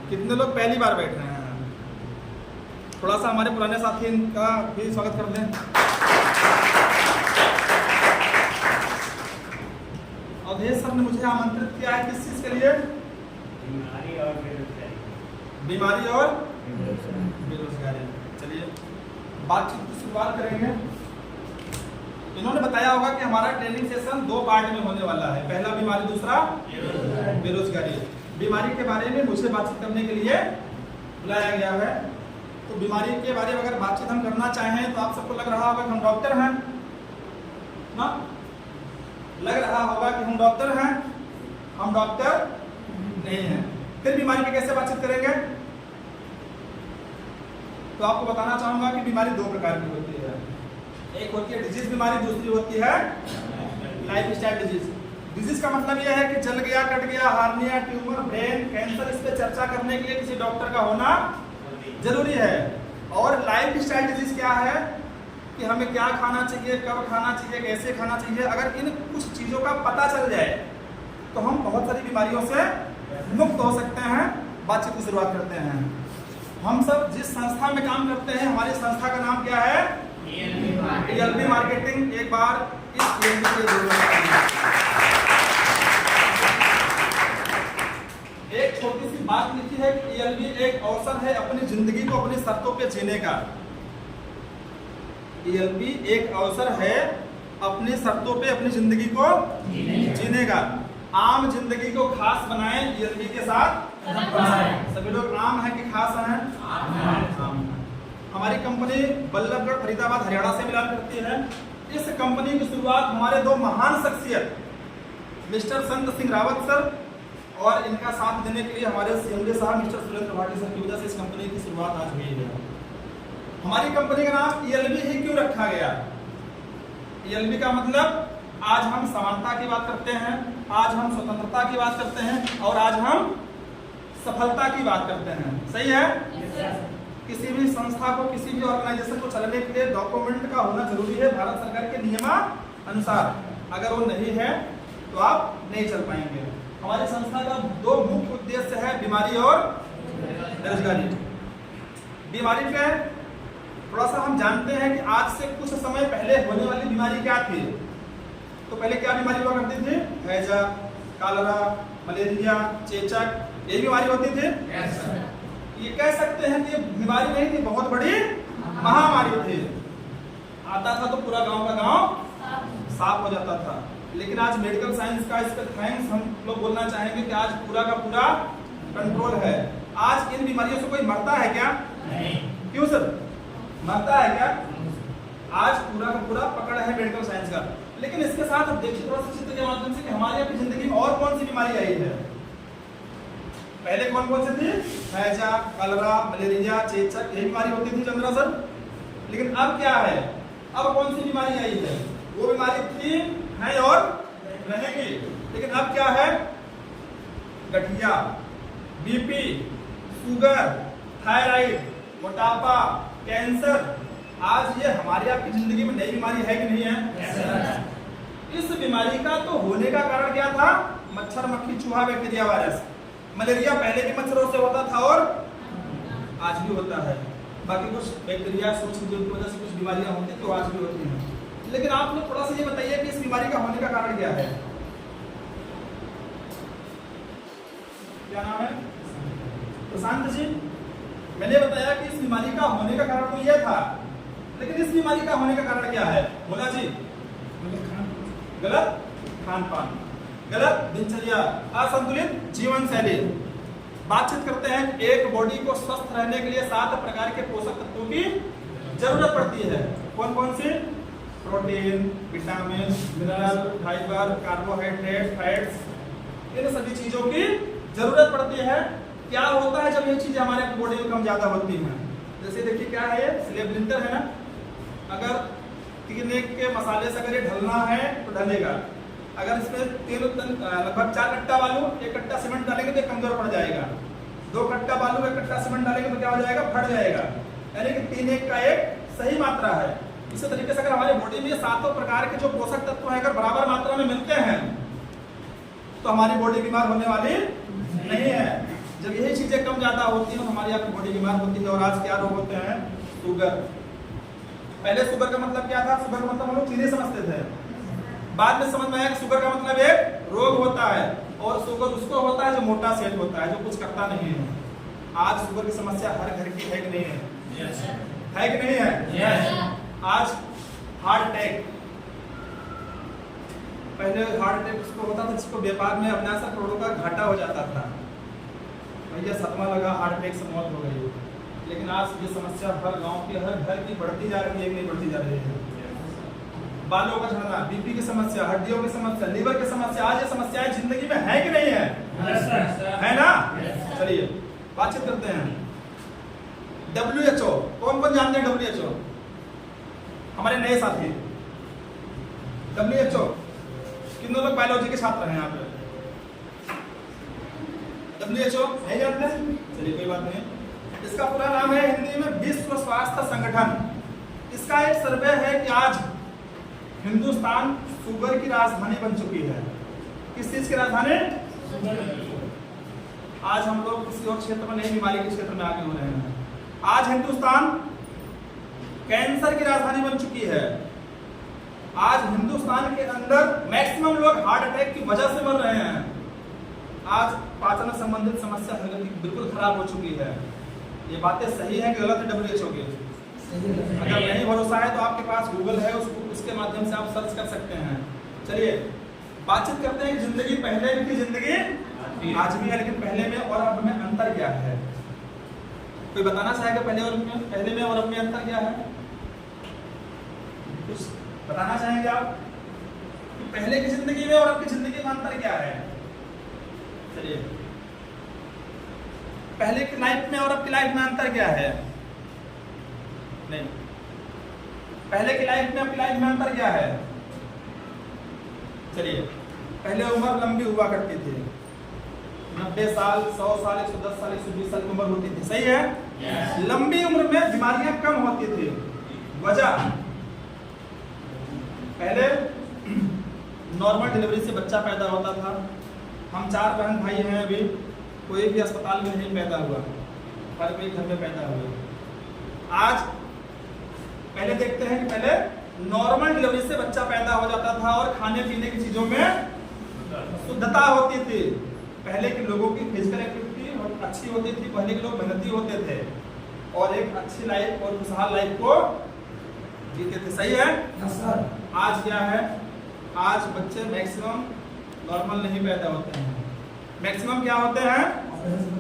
कितने लोग पहली बार बैठ रहे हैं? थोड़ा सा हमारे पुराने साथी का भी स्वागत कर दें। अवधेश सर ने मुझे आमंत्रित किया है किस चीज के लिए? बीमारी और बेरोजगारी। चलिए बातचीत की शुरुआत करेंगे। इन्होंने बताया होगा कि हमारा ट्रेनिंग सेशन 2 पार्ट में होने वाला है, पहला बीमारी, दूसरा बेरोजगारी। बीमारी के बारे में मुझे बातचीत करने के लिए बुलाया गया है। तो बीमारी के बारे में अगर बातचीत हम करना चाहें तो आप सबको लग रहा होगा कि हम डॉक्टर हैं ना? लग रहा होगा कि हम डॉक्टर हैं। हम डॉक्टर नहीं हैं। फिर बीमारी पे कैसे बातचीत करेंगे? तो आपको बताना चाहूंगा कि बीमारी 2 प्रकार की होती है। एक होती है डिजीज बीमारी, दूसरी होती है लाइफ स्टाइल डिजीज। डिजीज का मतलब यह है कि जल गया, कट गया, हार्निया, ट्यूमर, ब्रेन कैंसर, इस पे चर्चा करने के लिए किसी डॉक्टर का होना जरूरी है। और लाइफ स्टाइल डिजीज क्या है कि हमें क्या खाना चाहिए, कब खाना चाहिए, कैसे खाना चाहिए। अगर इन कुछ चीजों का पता चल जाए तो हम बहुत सारी बीमारियों से मुक्त हो सकते हैं। बातचीत की शुरुआत करते हैं। हम सब जिस संस्था में काम करते हैं, हमारी संस्था का नाम क्या है? ELB marketing. एक बार इस ELB के एक छोटी सी बात लिखी है कि ELB एक अवसर है अपनी जिंदगी को अपनी शर्तों पे जीने का। ELB एक अवसर है अपनी शर्तों पे अपनी जिंदगी को जीने का। आम जिंदगी को खास बनाएं, ELB के साथ सभी लोग आम है कि खास हैं? आम। हमारी कंपनी बल्लभगढ़ फरीदाबाद हरियाणा से मिलान करती है। इस कंपनी की शुरुआत हमारे 2 महान शख्सियत मिस्टर संत सिंह रावत सर और इनका साथ देने के लिए हमारे CMD साहब मिस्टर सुरेंद्र भाटी सर की वजह से इस कंपनी की शुरुआत आज हुई है। हमारी कंपनी का नाम ELB ही क्यों रखा गया? ELB का मतलब आज हम समानता की बात करते हैं, आज हम स्वतंत्रता की बात करते हैं और आज हम सफलता की बात करते हैं। सही है? किसी भी संस्था को, किसी भी ऑर्गेनाइजेशन को चलाने के लिए डॉक्यूमेंट का होना जरूरी है भारत सरकार के नियमानुसार। अगर वो नहीं है तो आप नहीं चल पाएंगे। हमारी संस्था का 2 मुख्य उद्देश्य है, बीमारी और बेरोजगारी। बीमारी पे थोड़ा सा हम जानते हैं कि आज से कुछ समय पहले होने वाली बीमारी क्या थी। तो पहले क्या बीमारी हुआ करती थी? हैजा, कॉलरा, मलेरिया, चेचक, ये बीमारी होती थी। ये कह सकते हैं कि ये बीमारी नहीं थी, बहुत बड़ी महामारी थी। आता था तो पूरा गांव का गांव साफ हो जाता था। लेकिन आज मेडिकल साइंस का इस पर थैंक्स हम लोग बोलना चाहेंगे कि आज पूरा का पूरा कंट्रोल है। आज इन बीमारियों से कोई मरता है क्या? नहीं। क्यों सर? मरता है क्या? आज पूरा का पूरा पकड़ है मेडिकल साइंस का। लेकिन इसके साथ अब देखिए थोड़ा सा चित्र के माध्यम से कि हमारी अपनी जिंदगी में और कौन सी बीमारी आई है। पहले कौन कौन सी थी? हैजा, कलरा, मलेरिया, चेचक, यही बीमारी होती थी चंद्रा सर। लेकिन अब क्या है? अब कौन सी बीमारी आई है? वो बीमारी थी, है और रहेगी। लेकिन अब क्या है? गठिया, BP, शुगर, थायराइड, मोटापा, कैंसर। आज ये हमारी आपकी जिंदगी में नई बीमारी है कि नहीं है? इस बीमारी का तो होने का कारण क्या था? मच्छर, मक्खी, चूहा, बैक्टीरिया, वायरस। मलेरिया पहले के मच्छरों से होता था और आज भी होता है। बाकी कुछ बैक्टीरिया, सूक्ष्म जीव की वजह से कुछ बीमारियां होती हैं तो आज भी होती हैं। लेकिन आप लोग थोड़ा सा ये बताइए कि इस बीमारी का होने का कारण क्या है? क्या नाम है? प्रशांत जी। मैंने बताया कि इस बीमारी का होने का कारण तो यह था, लेकिन इस बीमारी का होने का कारण क्या है? भोला जी। गलत खान पान, गलत दिनचर्या, असंतुलित जीवन शैली। बातचीत करते हैं। एक बॉडी को स्वस्थ रहने के लिए 7 प्रकार के पोषक तत्वों की जरूरत पड़ती है। कौन कौन से? Protein, vitamin, mineral, fibre, carbohydrate, fats, इन सभी चीजों की जरूरत पड़ती है। क्या होता है जब ये चीजें हमारे बॉडी में कम ज्यादा होती हैं? जैसे देखिए क्या है, ये स्लेब लिंटर है ना। अगर 3 के मसाले से अगर ये ढलना है तो ढलेगा। अगर इसमें लगभग 4 कट्टा बालू, 1 कट्टा सीमेंट डालेंगे तो कमजोर पड़ जाएगा। 2 कट्टा बालू, 1 कट्टा सीमेंट डालेंगे तो क्या हो जाएगा? फट जाएगा। यानी कि 3 का 1 सही मात्रा है। इसी तरीके से अगर हमारे बॉडी में 7 प्रकार के जो पोषक तत्व है अगर बराबर मात्रा में मिलते हैं तो हमारी बॉडी बीमार होने वाली नहीं है। जब यही चीजें कम ज्यादा होती हैं तो हमारी आपकी बॉडी बीमार होती है। और आज क्या रोग होते हैं? शुगर। पहले शुगर का मतलब क्या था? शुगर का मतलब हम लोग चीनी समझते थे, बाद में समझ में आया कि शुगर का मतलब एक रोग होता है, और शुगर उसको होता है जो मोटा सेठ होता है, जो कुछ करता नहीं है। आज शुगर की समस्या हर घर की है कि नहीं है? yes. है कि नहीं है? yes. आज हार्ट अटैक, पहले हार्ट अटैक उसको होता था जिसको व्यापार में अपना सा करोड़ों का घाटा हो जाता था, भैया सदमा लगा, हार्ट अटैक से मौत हो गई। लेकिन आज ये समस्या हर गांव की, हर घर की बढ़ती जा रही है, नहीं बढ़ती जा रही है? बालों का झड़ना, बीपी की समस्या, हड्डियों की समस्या, लीवर की समस्या, आज ये समस्याएं जिंदगी में है कि नहीं है? है ना? चलिए बातचीत करते हैं। WHO, कौन कौन जानते हैं WHO? हमारे नए साथी। WHO कितने लोग बायोलॉजी के छात्र हैं यहाँ पे? WHO नहीं जानते? चलिए कोई बात नहीं। इसका पूरा नाम है हिंदी में विश्व स्वास्थ्य संगठन। इसका एक सर्वे है कि आज हिंदुस्तान शुगर की राजधानी बन चुकी है। किस चीज की राजधानी? आज हम लोग किसी और क्षेत्र में नहीं, बीमारी के क्षेत्र में आगे हो रहे हैं। आज हिंदुस्तान कैंसर की राजधानी बन चुकी है। आज हिंदुस्तान के अंदर मैक्सिमम लोग हार्ट अटैक की वजह से मर रहे हैं। आज पाचन संबंधित समस्या बिल्कुल खराब हो चुकी है। ये बातें सही है कि गलत है WHO की? अगर नहीं भरोसा है तो आपके पास गूगल है, उसके माध्यम से आप सर्च कर सकते हैं। चलिए बातचीत करते हैं कि जिंदगी पहले की जिंदगी आज भी है, लेकिन पहले में और अब में अंतर क्या है? कोई बताना चाहेगा पहले में और अब में अंतर क्या है? कुछ बताना चाहेंगे आप कि पहले की जिंदगी में और अब की जिंदगी में अंतर क्या है? चलिए, पहले की लाइफ में और अब की लाइफ में अंतर क्या है? नहीं, पहले की लाइफ में अब की लाइफ में अंतर क्या है? चलिए, पहले उम्र लंबी हुआ करती थी, 90 साल, 100 साल, 110 साल, 120 साल की उम्र होती थी, सही है? yes. लंबी उम्र में बीमारियां कम होती थी। वजह, पहले नॉर्मल डिलीवरी से बच्चा पैदा होता था। हम 4 बहन भाई हैं, अभी कोई भी अस्पताल में नहीं पैदा हुआ, हर कोई घर में पैदा हुआ। आज पहले देखते हैं कि पहले नॉर्मल डिलीवरी से बच्चा पैदा हो जाता था और खाने पीने की चीजों में शुद्धता होती थी। पहले के लोगों की फिजिकल एक्टिविटी अच्छी होती थी, पहले के लोग मेहनती होते थे और एक अच्छी लाइफ और खुशहाल लाइफ को जीते थे, सही है? सर। आज क्या है? आज बच्चे मैक्सिमम नॉर्मल नहीं पैदा होते हैं, मैक्सिमम क्या होते हैं?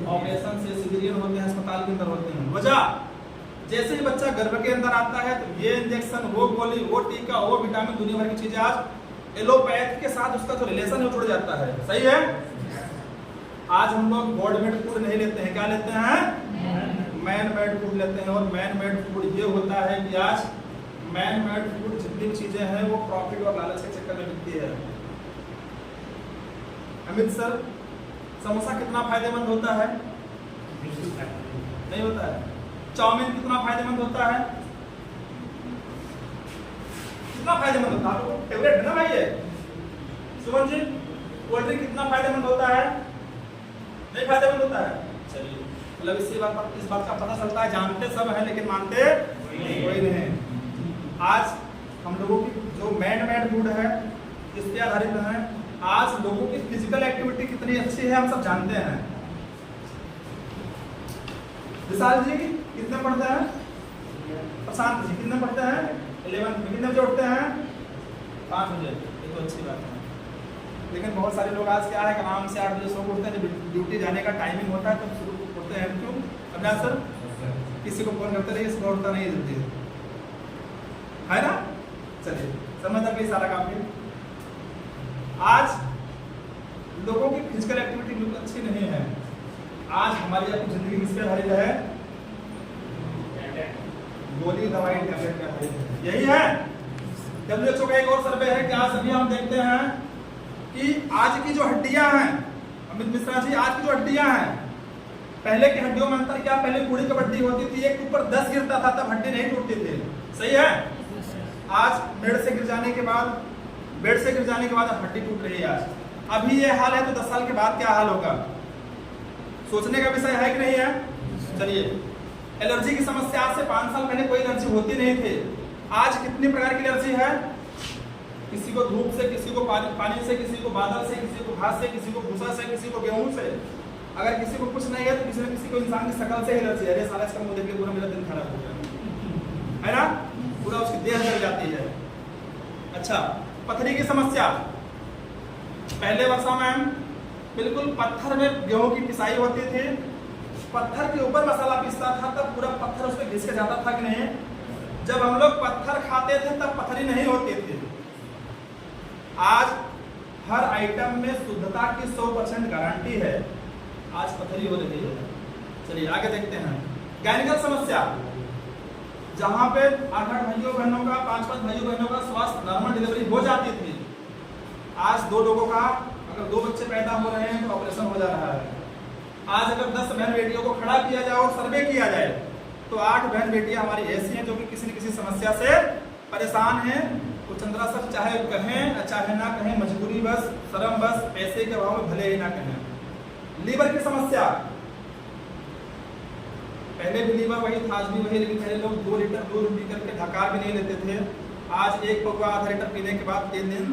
ऑपरेशन से सिजेरियन होते हैं, अस्पताल के अंदर होते हैं। वजह, जैसे ही बच्चा गर्भ के अंदर आता है तो ये इंजेक्शन, वो गोली, वो टीका, वो विटामिन, दुनिया भर की चीजें, आज एलोपैथ के साथ उसका जो रिलेशन है जुड़ जाता है, सही है? आज हम लोग गॉडमेड फूड नहीं लेते हैं, क्या लेते हैं? मैन मेड फूड लेते हैं। और मैन मेड फूड ये होता है कि आज मैन मेड फूड जितनी चीजें हैं वो प्रॉफिट और लालच के चक्कर में बिकती है। अमित सर, समोसा कितना फायदेमंद होता है? नहीं होता है। चाउमीन कितना फायदेमंद होता है? कितना फायदेमंद होता है? फेवरेट है ना भाई ये? सुमन जी, कोल्ड ड्रिंक कितना फायदेमंद होता है? नहीं फायदेमंद होता है। चलिए, मतलब इस बात का पता चलता है, जानते सब है लेकिन मानते कोई नहीं। आज हम लोगों की जो मैन मेड फूड है इस पे आधारित है। आज लोगों की फिजिकल एक्टिविटी कितनी अच्छी है हम सब जानते हैं। विशाल जी कितने पढ़ते हैं? प्रशांत जी कितने पढ़ते हैं? 11th में। कितने बजे उठते हैं? 5 बजे। ये तो अच्छी बात है। लेकिन बहुत सारे लोग आज क्या है कि आराम से 8 बजे सो उठते हैं, जब ड्यूटी जाने का टाइमिंग होता है तब शुरू उठते हैं। क्यों? अभ्यास सर, किसी को फोन करते रहिए, सुबह उठता नहीं है जल्दी, है ना? चलिए, समझ आ गई सारा काफी। आज लोगों की फिजिकल एक्टिविटी बिल्कुल अच्छी नहीं है। आज हमारी आपकी जिंदगी किस पे आधारित है? गोली, दवाई, टैबलेट पे आधारित है, यही है। WHO का एक और सर्वे है कि आज अभी हम देखते हैं कि आज की जो हड्डियां हैं, अमित मिश्रा जी, आज की जो हड्डियां हैं, पहले की हड्डियों में अंतर क्या? पहले पूरी कबड्डी होती थी, एक ऊपर 10 गिरता था तब हड्डी नहीं टूटती थी, सही है? आज बेड से गिर जाने के बाद हड्डी टूट रही है। आज अभी ये हाल है तो 10 साल के बाद क्या हाल होगा? सोचने का विषय है कि नहीं है? चलिए, एलर्जी की समस्या आज से 5 साल पहले कोई एलर्जी होती नहीं थी। आज कितनी प्रकार की एलर्जी है? किसी को धूप से, किसी को पानी से, किसी को बादल से, किसी को घास से, किसी को भूसा से, किसी को गेहूं से। अगर किसी को कुछ नहीं है तो किसी न किसी को इंसान की शक्ल से एलर्जी है। अरे साला इसका मुंह देख के पूरा मेरा दिन खराब हो गया, है ना? पूरा उसकी देह जल जाती है। अच्छा, पथरी की समस्या। पहले वर्षों में बिल्कुल पत्थर में गेहूं की पिसाई होती थी, पत्थर के ऊपर मसाला पीसता था, तब पूरा पत्थर उस पर घिस के जाता था कि नहीं? जब हम लोग पत्थर खाते थे तब पथरी नहीं होती थी। आज हर आइटम में शुद्धता की 100% गारंटी है, आज पथरी हो रही है। चलिए आगे देखते हैं। गायनिकल समस्या, जहां पे 8 भाइयों बहनों का, 5 भाइयों बहनों का स्वास्थ्य नॉर्मल डिलीवरी हो जाती थी, आज 2 लोगों का, अगर 2 बच्चे पैदा हो रहे हैं तो ऑपरेशन हो जा रहा है। आज अगर 10 बहन बेटियों को खड़ा किया जाए और सर्वे किया जाए तो 8 बहन बेटियां हमारी ऐसी हैं जो कि किसी न किसी समस्या से परेशान हैं। तो चंद्रा सर चाहे कहें चाहे ना कहें, मजबूरी बस, शर्म बस, पैसे के अभाव में भले ही ना कहें। लीवर की समस्या, पहले भी लीवर वही था, आज भी वही, लेकिन पहले लोग 2 लीटर दूध पी करके ढकार भी नहीं लेते थे। आज 1 पौवा आधा लीटर पीने के बाद 3 दिन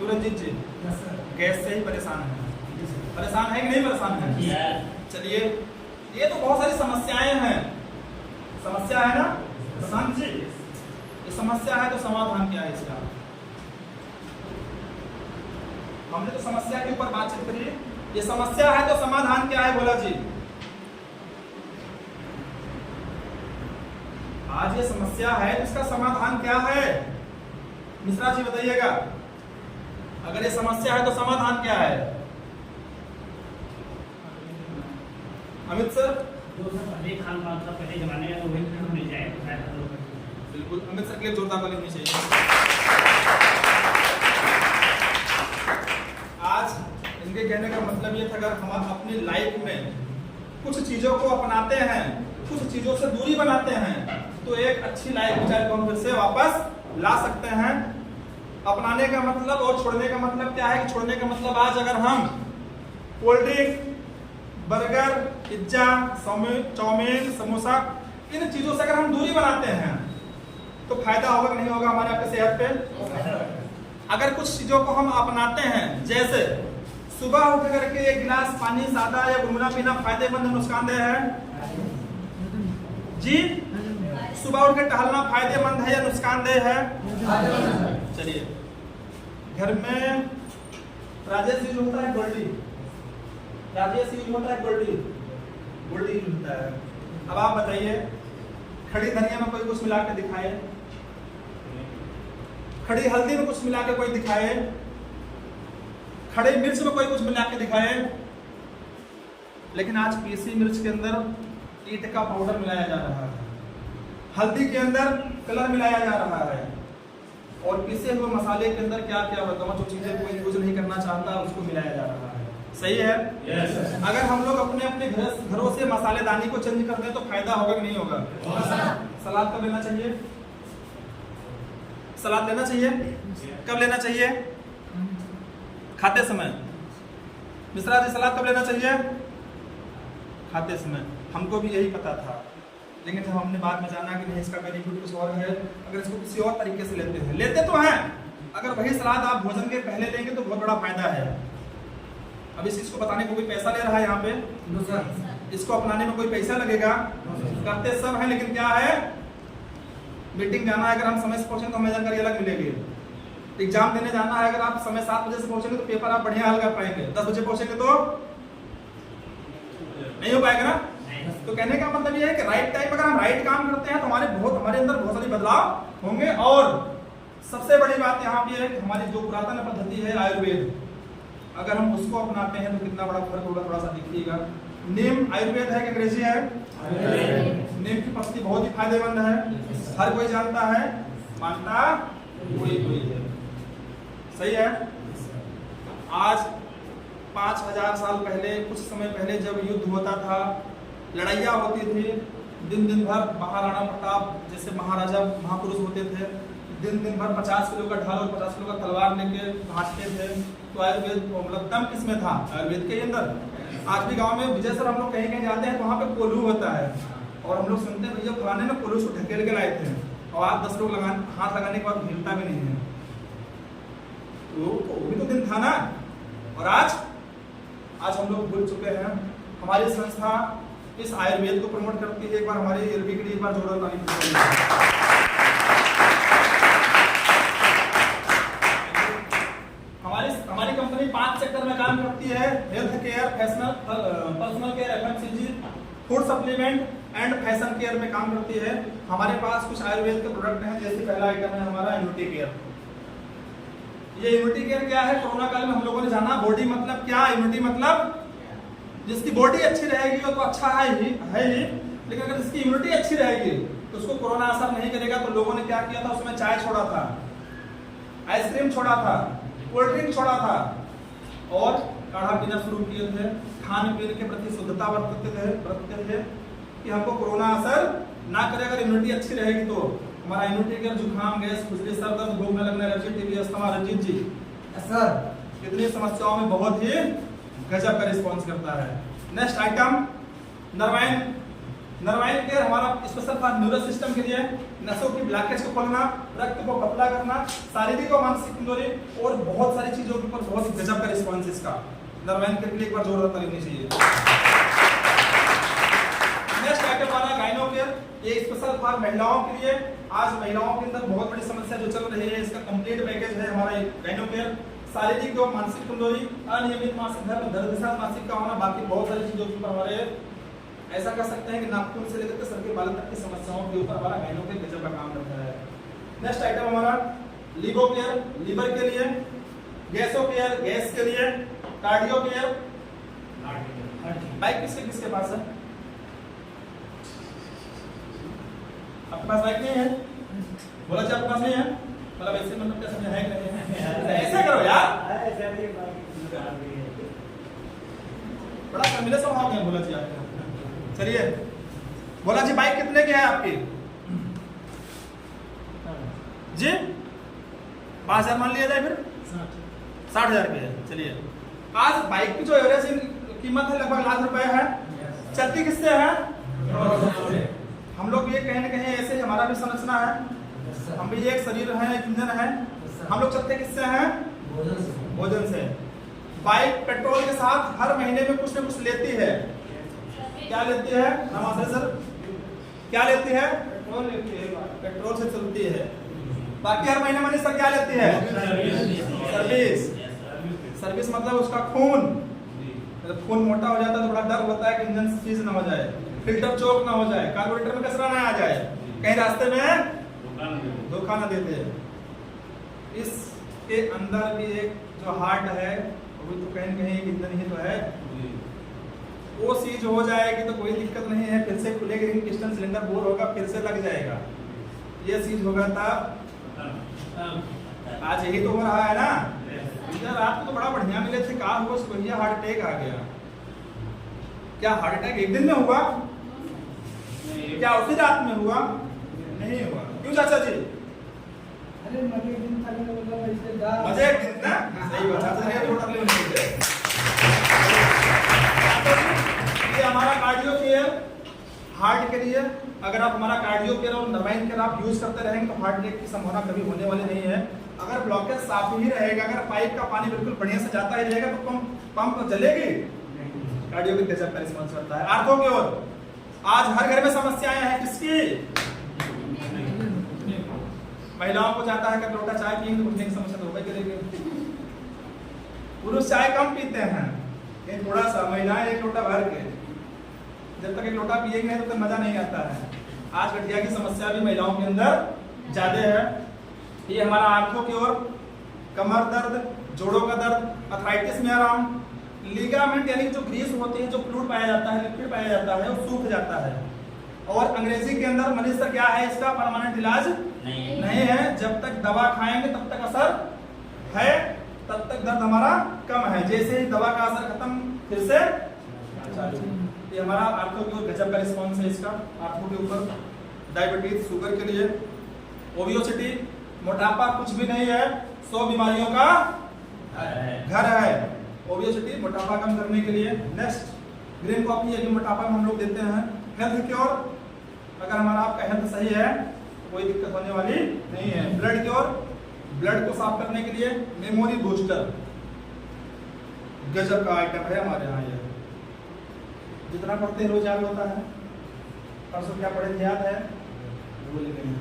रंजीत जी गैस से ही परेशान है। परेशान है कि नहीं परेशान है? चलिए, ये तो बहुत सारी समस्याएं हैं। समस्या है ना प्रशांत जी? ये समस्या है तो समाधान क्या है इसका? हमने तो समस्या के ऊपर बातचीत करी, ये समस्या है तो समाधान क्या है बोला जी? आज ये समस्या है, इसका समाधान क्या है? मिश्रा जी बताइएगा, अगर ये समस्या है तो समाधान क्या है? अमित सर? खान-पान का पहले जमाने में वही मिल जाए तो शायद हम लोग बिल्कुल। अमित सर के लिए जोरदार ताली होनी चाहिए। आज इनके कहने का मतलब ये था, अगर हम अपनी लाइफ में कुछ चीजों को अपनाते हैं, कुछ चीजों से दूरी बनाते हैं, तो एक अच्छी लाइफ स्टाइल को हम फिर से वापस ला सकते हैं। अपनाने का मतलब और छोड़ने का मतलब क्या है? कि छोड़ने का मतलब आज अगर हम cold drink, burger, pizza, chowmein, samosa, इन चीजों से अगर हम दूरी बनाते हैं तो फायदा होगा कि नहीं होगा हमारे आपके सेहत पे? अगर कुछ चीजों को हम अपनाते हैं, जैसे सुबह उठ करके 1 गिलास पानी सादा या गुनगुना पीना फायदेमंद, नुकसानदेह है जी? सुबह उठ के टहलना फायदेमंद है या नुकसानदेह है? चलिए, घर में राजेश यूज होता है गोल्डी, राजेश यूज होता है गोल्डी, गोल्डी यूज होता है। अब आप बताइए, खड़ी धनिया में कोई कुछ मिला के दिखाए, खड़ी हल्दी में कुछ मिला के कोई दिखाए, खड़ी मिर्च में कोई कुछ मिला के दिखाए, लेकिन आज पीसी मिर्च के अंदर ईट का पाउडर मिलाया जा रहा है, हल्दी के अंदर कलर मिलाया जा रहा है, और पीसे हुए मसाले के अंदर क्या क्या बताऊं, जो चीजें कोई यूज नहीं करना चाहता उसको मिलाया जा रहा है। सही है? yes, अगर हम लोग अपने अपने घरों से मसालेदानी को चेंज कर दें तो फायदा होगा कि नहीं होगा? सलाद कब लेना चाहिए? सलाद लेना चाहिए? कब लेना चाहिए? खाते समय। मिश्रा जी, सलाद कब लेना चाहिए? खाते समय। हमको भी यही पता था, लेकिन जब हमने बाद में जाना कि नहीं, इसका बेनिफिट कुछ और है, अगर इसको किसी और तरीके से लेते तो हैं, अगर वही सलाद आप भोजन के पहले लेंगे तो बहुत बड़ा फायदा है। अब इस चीज को बताने को कोई पैसा ले रहा है यहाँ पे? इसको अपनाने में कोई पैसा लगेगा? करते सब है, लेकिन क्या है, मीटिंग जाना है, अगर हम समय से पहुंचेंगे तो हमें जानकारी अलग मिलेगी। एग्जाम देने जाना है, अगर आप समय 7 बजे से पहुंचेंगे तो पेपर आप बढ़िया हल कर पाएंगे, 10 बजे पहुंचेंगे तो नहीं हो पाएगा ना। तो कहने का मतलब ये है कि राइट टाइम अगर हम राइट काम करते हैं तो हमारे अंदर बहुत सारी बदलाव होंगे। और सबसे बड़ी बात यहाँ पे है कि हमारी जो पुरातन पद्धति है आयुर्वेद, अगर हम उसको अपनाते हैं तो कितना बड़ा फर्क होगा, थोड़ा सा दिखिएगा। नीम आयुर्वेद है कि अंग्रेजी है? नीम की पत्ती बहुत ही फायदेमंद है, हर कोई जानता है, मानता कोई है। सही है? आज 5000 साल पहले, कुछ समय पहले जब युद्ध होता था, लड़ाइयाँ होती थी, दिन भर महाराणा प्रताप जैसे महाराजा महापुरुष होते थे, दिन भर 50 किलो का ढाल और 50 किलो का तलवार लेके भागते थे। तो आयुर्वेद मतलब दम किसमें था? आयुर्वेद के अंदर। आज भी गांव में विजय सर हम लोग कहीं कहीं जाते हैं तो वहाँ पे कोल्हू होता है और हम लोग सुनते हैं भैया फलाने ने कोल्हू को ढकेल के लाए थे और आज 10 लोग हाथ लगाने के बाद हिलता भी नहीं है। तो वो भी तो दिन था ना। और आज हम लोग भूल चुके हैं। हमारी संस्था इस आयुर्वेद को प्रमोट करती है। एक बार हमारी एलबी के लिए एक बार जोरदार ताली। हमारी कंपनी 5 सेक्टर में काम करती है। Health care, personal care, FMCG, food supplement and fashion care में काम करती है। हमारे पास कुछ आयुर्वेद के प्रोडक्ट हैं। जैसे पहला आइटम है हमारा इम्यूनिटी केयर। ये इम्यूनिटी केयर क्या है? कोरोना काल में हम लोगों ने जाना बॉडी मतलब क्या, इम्यूनिटी मतलब जिसकी बॉडी अच्छी रहेगी वो तो अच्छा है ही, लेकिन अगर जिसकी इम्यूनिटी अच्छी रहेगी तो उसको कोरोना असर नहीं करेगा। तो लोगों ने क्या किया था, उसमें चाय छोड़ा था, आइसक्रीम छोड़ा था, कोल्ड ड्रिंक छोड़ा था और काढ़ा पीना शुरू किए थे। खान पीने के प्रति शुद्धता बरतते थे कि हमको कोरोना असर ना करे। अगर इम्यूनिटी अच्छी रहेगी तो हमारा इम्यूनिटी केयर जुकाम, गैस, खुजली, सर दर्द, भूख में लगना, एलर्जी, टीबी, अस्थमा, रंजीत जी सर कितनी समस्याओं में बहुत ही गजब का रिस्पॉन्स करता है। नेक्स्ट आइटम नर्वाइन केयर हमारा स्पेशल था न्यूरल सिस्टम के लिए। नसों की ब्लॉकेज को खोलना, रक्त को पतला करना, शारीरिक और मानसिक कमजोरी और बहुत सारी चीजों के ऊपर बहुत गजब का रिस्पॉन्स इसका। नर्वाइन केयर के लिए एक बार जोरदार ताली होनी चाहिए। नेक्स्ट आइटम हमारा गाइनो केयर। ये स्पेशल था महिलाओं के लिए। आज महिलाओं के अंदर बहुत बड़ी समस्या जो चल रही है, इसका कंप्लीट पैकेज है हमारा गाइनो केयर। शारीरिक और मानसिक कमजोरी, अनियमित मासिक धर्म, दर्द के साथ मासिक का होना, बाकी बहुत सारी चीजों के ऊपर हमारे ऐसा कर सकते हैं कि नाखून से लेकर सर के बाल तक की समस्याओं के ऊपर हमारा गाइनो केयर गजब का काम करता है। नेक्स्ट आइटम हमारा लिवो केयर, लीवर के लिए, गैसो केयर, गैस के लिए, कार्डियो केयर। बाइक किसके पास है? आपके पास बाइक नहीं है? बोला जी आपके पास नहीं है? मतलब ऐसे मतलब क्या समझ है कि नहीं है? ऐसे करो यार, बड़ा कमीना स्वभाव है बोला जी आपका। चलिए बोला जी बाइक कितने की है आपकी जी? 5,000 मान लिया जाए, फिर 60,000 की है। चलिए आज बाइक की जो एवरेज कीमत है लगभग लाख रुपए है। चलती किससे है? हम लोग ये कहीं ना कहीं ऐसे हमारा भी संरचना है। हम भी एक शरीर है, एक इंजन है। हम लोग चलते किससे हैं? भोजन से। बाइक पेट्रोल के साथ हर महीने में कुछ न कुछ लेती है। क्या लेती है? नमस्ते सर, क्या लेती है? पेट्रोल लेती है, पेट्रोल से चलती है। बाकी हर महीने सर क्या लेती है? सर्विस मतलब उसका खून, जब खून मोटा हो जाता है तो बड़ा डर होता है कि इंजन सीज ना हो जाए, फिल्टर चोक ना हो जाए, कार्बोरेटर में कचरा ना आ जाए, कहीं रास्ते में धोखा ना देते। इसके अंदर भी एक जो हार्ट है वो तो कहीं कहीं इंजन ही तो है। वो सीज हो जाएगी तो कोई दिक्कत नहीं है, फिर से खुलेगी, रिंग पिस्टन सिलेंडर बोर होगा, फिर से लग जाएगा। ये सीज होगा तब। आज यही तो हो रहा है ना। रात को तो बड़ा बढ़िया मिले थे, कार हुआ भैया हार्ट अटैक आ गया। क्या हार्ट अटैक एक दिन में हुआ? क्या उसी रात में हुआ? नहीं हुआ। क्यों चाचा जी? अरे मजे एक दिन था, मजे एक दिन ना, सही बात है। ये हमारा कार्डियो केयर हार्ट के लिए। अगर आप हमारा कार्डियो केयर और नर्वाइन केयर आप यूज करते रहेंगे तो हार्ट अटैक की संभावना कभी होने वाली नहीं है। अगर ब्लॉकेज साफ ही रहेगा, अगर पाइप का पानी बिल्कुल बढ़िया से जाता ही रहेगा तो पंप तो जलेगी। कार्डियो के गजब का रिस्पॉन्स करता है। आंखों की ओर आज हर घर में समस्याएं हैं। किसकी? महिलाओं को जाता है कि लोटा चाय पिएंगे तो उठने की समस्या तो होगा करेगी। पुरुष चाय कम पीते हैं, ये थोड़ा सा, महिलाएं एक लोटा भर के। जब तक एक लोटा पिएंगे तो मजा नहीं आता है। आज गठिया की समस्या भी महिलाओं के अंदर ज्यादा है। ये हमारा आंखों की ओर कमर दर्द, जोड़ों का दर्द, अर्थराइटिस में आराम, लिगामेंट यानी जो ग्रीस होती है, जो फ्लूइड पाया जाता है, लिक्विड पाया जाता है, वो सूख जाता है। और अंग्रेजी के अंदर मनीष सर क्या है, इसका परमानेंट इलाज नहीं है। जब तक दवा खाएंगे तब तक असर है, तब तक दर्द हमारा कम है। जैसे ही दवा का असर खत्म फिर से ये हमारा आंखों की ओर गजब का रिस्पॉन्स है इसका। आंखों के ऊपर डायबिटीज, शुगर के लिए, ओबियोसिटी, मोटापा कुछ भी नहीं है, 100 बीमारियों का घर है। ओबियोसिटी, मोटापा कम करने के लिए। नेक्स्ट ग्रीन कॉफी अभी मोटापा में हम लोग देते हैं। हेल्थ क्योर, अगर हमारा आपका हेल्थ सही है कोई दिक्कत होने वाली नहीं है। ब्लड क्योर, ब्लड को साफ करने के लिए। मेमोरी बूस्टर, गजब का आइटम है हमारे यहाँ ये, जितना पढ़ते हैं रोज याद होता है। परसों क्या पढ़े थे याद है? भूल गए।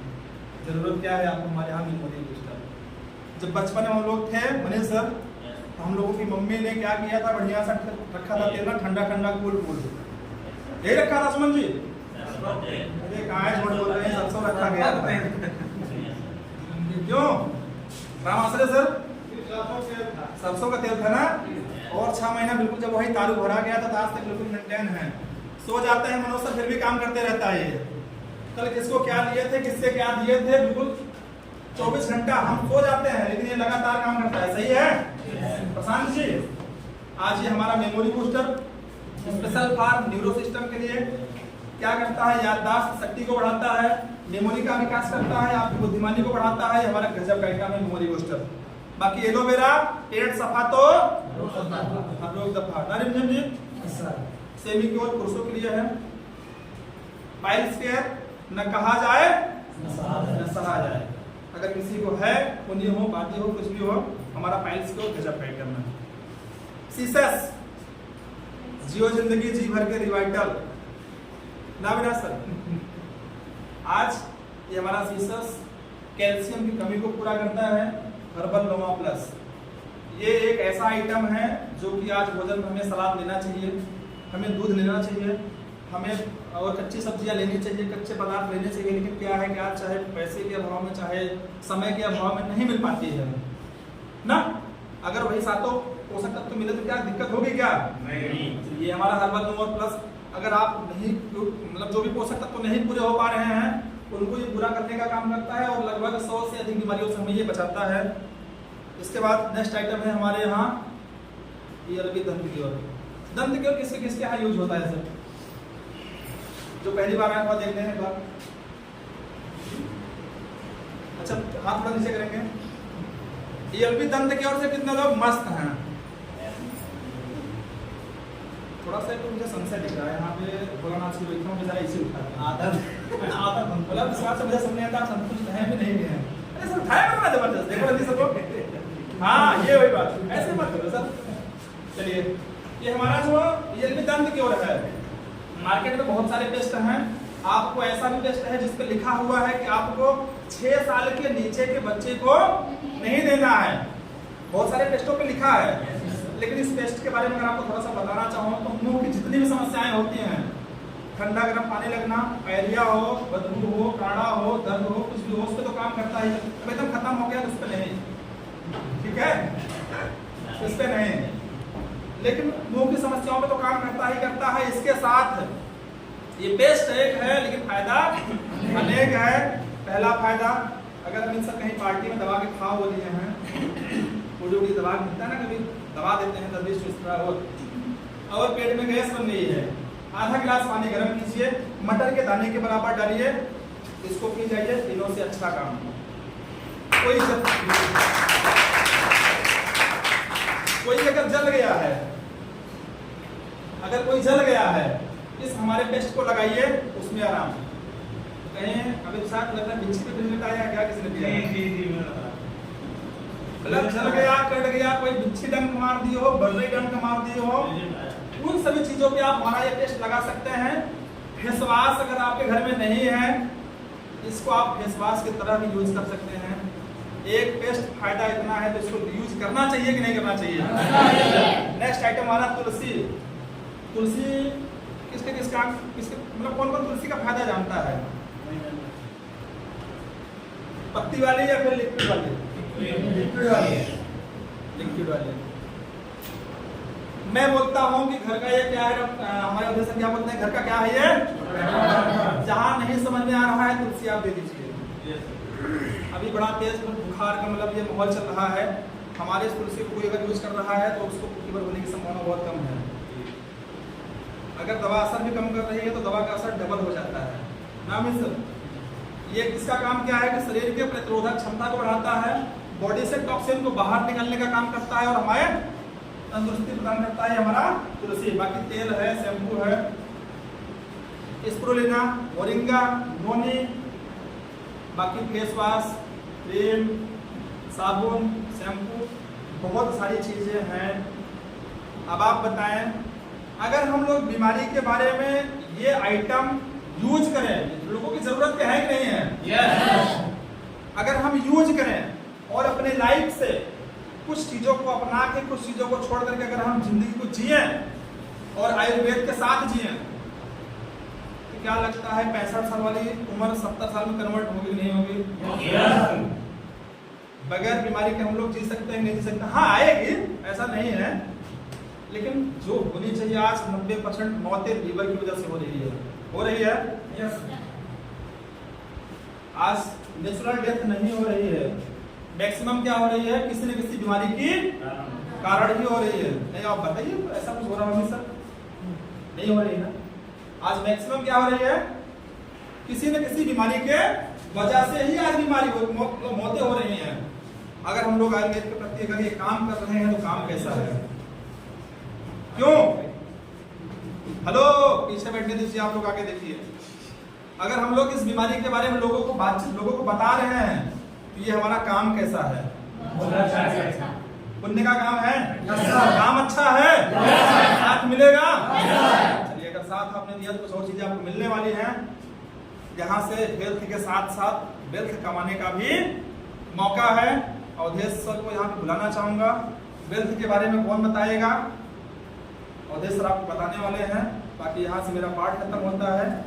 जरूरत क्या है आपको हमारे यहाँ मेमोरी बूस्टर। जब बचपन में हम लोग थे मनीष सर, तो हम लोगों की मम्मी ने क्या किया था, बढ़िया सा रखा था तेल ना, ठंडा ठंडा कूल कूल यही रखा था सुमन जी। अरे कहाँ है, झूठ बोल रहे हैं, सरसों रखा गया था। क्यों राम आश्रय सर? सरसों का तेल था ना, और 6 महीना बिल्कुल जब वही तालू भरा गया था, आज तक बिल्कुल मेंटेन है। सो जाते हैं मनोज सर, फिर भी काम करते रहता है ये। कल किसको क्या दिए थे, किससे क्या दिए थे, बिल्कुल 24 घंटा हम सो जाते हैं, लेकिन ये लगातार काम करता है। सही है प्रशांत जी? आज ये हमारा memory booster special for neuro system के लिए क्या करता है, याददाश्त शक्ति को बढ़ाता है, मेमोरी का विकास करता है, आपकी बुद्धिमानी को बढ़ाता है। हमारा गजब का आइटम है मेमोरी बूस्टर। बाकी एलोवेरा पेट सफा तो हम लोग दफा नारिमजन जी सेमी क्योर पुरुषों के लिए है। पाइल्स केयर, न कहा जाए न सहा जाए। अगर किसी को है, पुण्य हो, बाती हो, कुछ भी हो, हमारा पाइल्स क्योर गजब का आइटम है। सीसस, जियो जिंदगी जी भर के रिवाइटल ना विराज सर। आज ये हमारा सीसस कैल्शियम की कमी को पूरा करता है। हर्बल नोवा प्लस, ये एक ऐसा आइटम है जो कि आज भोजन में हमें सलाद लेना चाहिए, हमें दूध लेना चाहिए, हमें और कच्ची सब्जियां लेनी चाहिए, कच्चे पदार्थ लेने चाहिए। लेकिन क्या है कि आज चाहे पैसे के अभाव में, चाहे समय के अभाव में नहीं मिल पाती है ना। अगर वही सातों पोषक तत्व मिले तो क्या दिक्कत होगी? क्या नहीं। ये हमारा हर्बल नोवा प्लस, अगर आप नहीं मतलब जो भी पोषक तत्व नहीं पूरे हो पा रहे हैं, उनको ये पूरा करने का काम करता है और लगभग 100 से अधिक बीमारियों से हमें ये बचाता है। इसके बाद नेक्स्ट आइटम है हमारे यहाँ ELB दंत क्योर। दंत क्योर किसके किसके यहाँ यूज होता है सर? जो पहली बार आया हुआ देखते हैं एक बार। अच्छा हाथ थोड़ा नीचे करेंगे। ELB दंत क्योर से कितने लोग मस्त हैं? थोड़ा सा तो मुझे संशय दिख रहा है यहाँ पे। बोला आज की बैठा हूँ जरा इसी उठा आदत मतलब इस बात से मुझे समझ आता, संतुष्ट है भी नहीं भी है। अरे सर उठाया करो ना जबरदस्त, देखो जल्दी सबको। हाँ ये वही बात, ऐसे मत करो सर। चलिए ये हमारा जो ELB दंत क्योर है। मार्केट में बहुत सारे पेस्ट हैं, आपको ऐसा भी पेस्ट है जिस पे लिखा हुआ है कि आपको 6 साल के नीचे के बच्चे को नहीं देना है। बहुत सारे पेस्टों पे लिखा है, लेकिन इस पेस्ट के बारे में अगर आपको थोड़ा सा बताना चाहूँ तो मुंह की जितनी भी समस्याएं होती हैं, ठंडा गर्म पानी लगना, डायरिया हो, बदबू हो, काढ़ा हो, दर्द हो, कुछ भी हो, उस पर तो काम करता ही। अब एकदम खत्म हो गया तो उस पर नहीं, ठीक है, इस पर नहीं, लेकिन मुंह की समस्याओं पे तो काम करता ही करता है। इसके साथ ये पेस्ट एक है लेकिन फायदा अनेक है। पहला फायदा, अगर हम इनसे कहीं पार्टी में दबा के खा हो लिए हैं, उड़ी दबा मिलता है ना, कभी दबा देते हैं तभी इस तरह हो, और पेट में गैस बन रही है, आधा गिलास पानी गर्म कीजिए, मटर के दाने के बराबर डालिए, इसको पी जाइए, तीनों से अच्छा काम। कोई अगर जल गया है, अगर कोई जल गया है, इस हमारे पेस्ट को लगाइए, उसमें आराम। कहीं अभी साथ लग रहा है बिच्छी पे बिल लगाया क्या किसी ने दिया? मतलब जल गया, कट गया, कोई बिच्छी डंक मार दी हो, बर्री डंक मार दी हो, उन सभी चीजों पे आप हमारा ये पेस्ट लगा सकते हैं। फेस वॉश अगर आपके घर में नहीं है, इसको आप फेस वॉश की तरह भी यूज कर सकते हैं। एक पेस्ट फायदा इतना है तो इसको यूज करना चाहिए कि नहीं करना चाहिए? नेक्स्ट आइटम हमारा तुलसी। तुलसी किसके मतलब कौन कौन तुलसी का फायदा जानता है? पत्ती वाली या फिर लिक्विड वाली? लिक्विड वाली। मैं बोलता हूँ कि घर का ये क्या है, हमारे उद्देश्य क्या बोलते हैं, घर का क्या है ये? जहाँ नहीं समझ में आ रहा है तुलसी आप दे दीजिए। अभी बड़ा तेज बुखार का मतलब ये माहौल चल रहा है, हमारे इस तुलसी को कोई अगर यूज कर रहा है तो उसको फीवर होने की संभावना बहुत कम है। अगर दवा असर भी कम कर रही है तो दवा का असर डबल हो जाता है ना मित्र। ये इसका काम क्या है कि शरीर के प्रतिरोधक क्षमता को बढ़ाता है, बॉडी से टॉक्सिन को बाहर निकालने का काम करता है, और हमारे तंदुरुस्ती प्रदान करता है हमारा तुलसी। बाकी तेल है, शैम्पू है, स्प्रुलिना, मोरिंगा, नोनी, बाकी फेस वॉश, क्रीम, साबुन, शैम्पू, बहुत सारी चीजें हैं। अब आप बताएं, अगर हम लोग बीमारी के बारे में ये आइटम यूज करें, लोगों की जरूरत है कि नहीं है? यस। अगर हम यूज करें और अपने लाइफ से कुछ चीजों को अपना के, कुछ चीजों को छोड़ करके अगर हम जिंदगी को जिए और आयुर्वेद के साथ जिए, तो क्या लगता है 65 साल वाली उम्र 70 साल में कन्वर्ट होगी नहीं होगी? यस। बगैर बीमारी के हम लोग जी सकते हैं नहीं जी सकते? हाँ आएगी, ऐसा नहीं है, लेकिन जो होनी चाहिए आज 90% मौतें लीवर की वजह से हो रही है। यस। आज नेचुरल डेथ नहीं हो रही है, मैक्सिमम क्या हो रही है? किसी न किसी बीमारी की कारण ही हो रही है। नहीं आप बताइए, ऐसा कुछ हो रहा होगी सर? नहीं हो रही है ना? आज मैक्सिमम क्या हो रही है? किसी न किसी बीमारी के वजह से ही आज बीमारी मौतें हो रही हैं। अगर हम लोग आयुर्वेद के प्रति अगर ये काम कर रहे हैं तो काम कैसा है? क्यों? हेलो, पीछे बैठने दीजिए, आप लोग आगे देखिए। अगर हम लोग इस बीमारी के बारे में लोगों को बता रहे हैं तो ये हमारा काम कैसा है? पुण्य का काम है? काम अच्छा है? साथ मिलेगा? चलिए, अगर साथ आपने दिया तो कुछ और चीजें आपको मिलने वाली हैं, जहां से हेल्थ के साथ साथ वेल्थ कमाने का भी मौका है। अवधेश सर को यहाँ पे बुलाना चाहूंगा। वेल्थ के बारे में कौन बताएगा? अवधेश सर आपको बताने वाले हैं। बाकी यहाँ से मेरा पाठ खत्म होता है।